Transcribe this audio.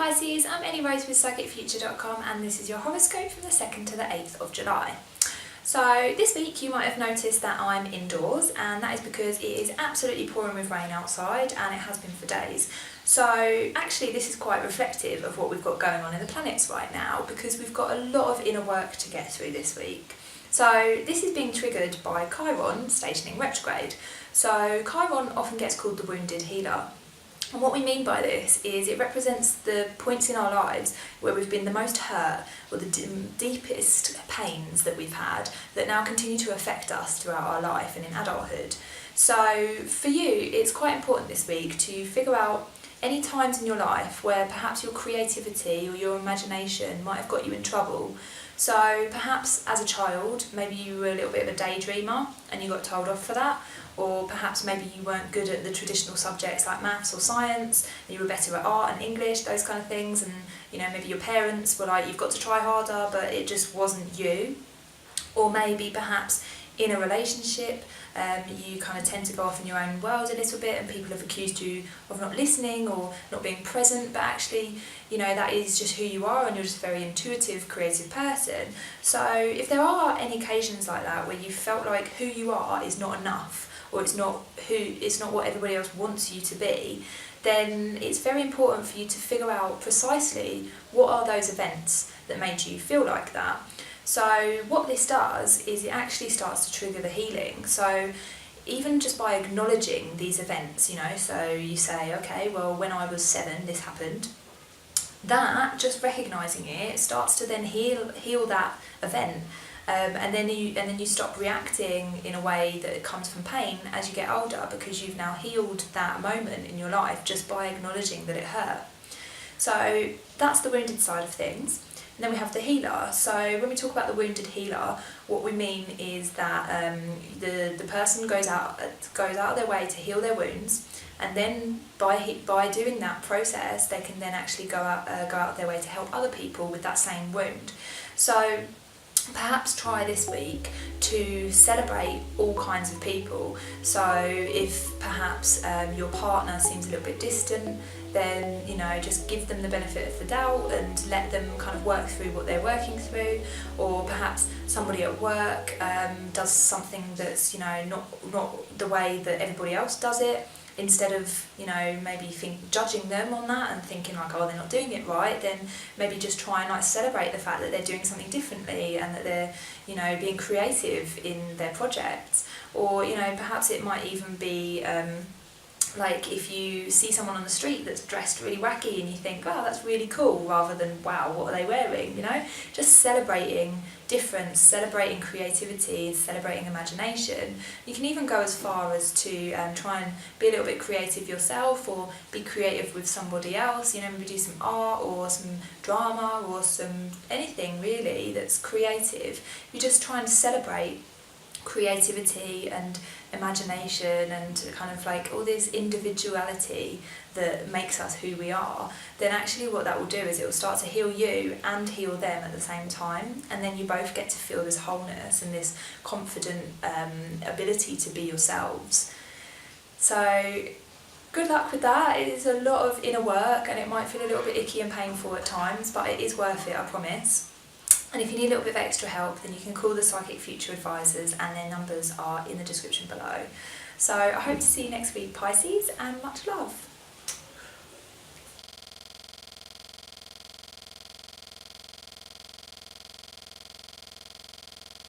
Pisces, I'm Ellie with PsychicFuture.com and this is your horoscope from the 2nd to the 8th of July. So this week you might have noticed that I'm indoors, and that is because it is absolutely pouring with rain outside, and it has been for days. So actually this is quite reflective of what we've got going on in the planets right now, because we've got a lot of inner work to get through this week. So this is being triggered by Chiron stationing retrograde. So Chiron often gets called the wounded healer. And what we mean by this is it represents the points in our lives where we've been the most hurt, or the deepest pains that we've had that now continue to affect us throughout our life and in adulthood. So for you, it's quite important this week to figure out any times in your life where perhaps your creativity or your imagination might have got you in trouble. So perhaps as a child, maybe you were a little bit of a daydreamer and you got told off for that, or perhaps maybe you weren't good at the traditional subjects like maths or science, and you were better at art and English, those kind of things, and maybe your parents were like, you've got to try harder, but it just wasn't you. Or maybe perhaps in a relationship, you kind of tend to go off in your own world a little bit, and people have accused you of not listening or not being present, but actually, that is just who you are, and you're just a very intuitive, creative person. So if there are any occasions like that where you felt like who you are is not enough, or it's not what everybody else wants you to be, then it's very important for you to figure out precisely what are those events that made you feel like that. So what this does is it actually starts to trigger the healing. So even just by acknowledging these events, so you say, okay, well, when I was 7, this happened. That, just recognising it, starts to then heal that event. And then you stop reacting in a way that comes from pain as you get older, because you've now healed that moment in your life just by acknowledging that it hurt. So that's the wounded side of things. And then we have the healer. So when we talk about the wounded healer, what we mean is that the person goes out of their way to heal their wounds, and then by doing that process, they can then actually go out of their way to help other people with that same wound. So perhaps try this week to celebrate all kinds of people. So if perhaps your partner seems a little bit distant, then just give them the benefit of the doubt and let them kind of work through what they're working through. Or perhaps somebody at work does something that's not the way that everybody else does it. Instead of maybe judging them on that and thinking like, oh, they're not doing it right, then maybe just try and celebrate the fact that they're doing something differently and that they're being creative in their projects. Or perhaps it might even be like if you see someone on the street that's dressed really wacky and you think, wow, that's really cool, rather than, wow, what are they wearing? Just celebrating difference, celebrating creativity, celebrating imagination. You can even go as far as to try and be a little bit creative yourself, or be creative with somebody else, maybe do some art or some drama or some anything really that's creative. You just try and celebrate creativity and imagination and kind of like all this individuality that makes us who we are. Then actually what that will do is it will start to heal you and heal them at the same time, and then you both get to feel this wholeness and this confident ability to be yourselves. So good luck with that. It is a lot of inner work, and it might feel a little bit icky and painful at times, but it is worth it, I promise. And if you need a little bit of extra help, then you can call the Psychic Future Advisors, and their numbers are in the description below. So I hope to see you next week, Pisces, and much love.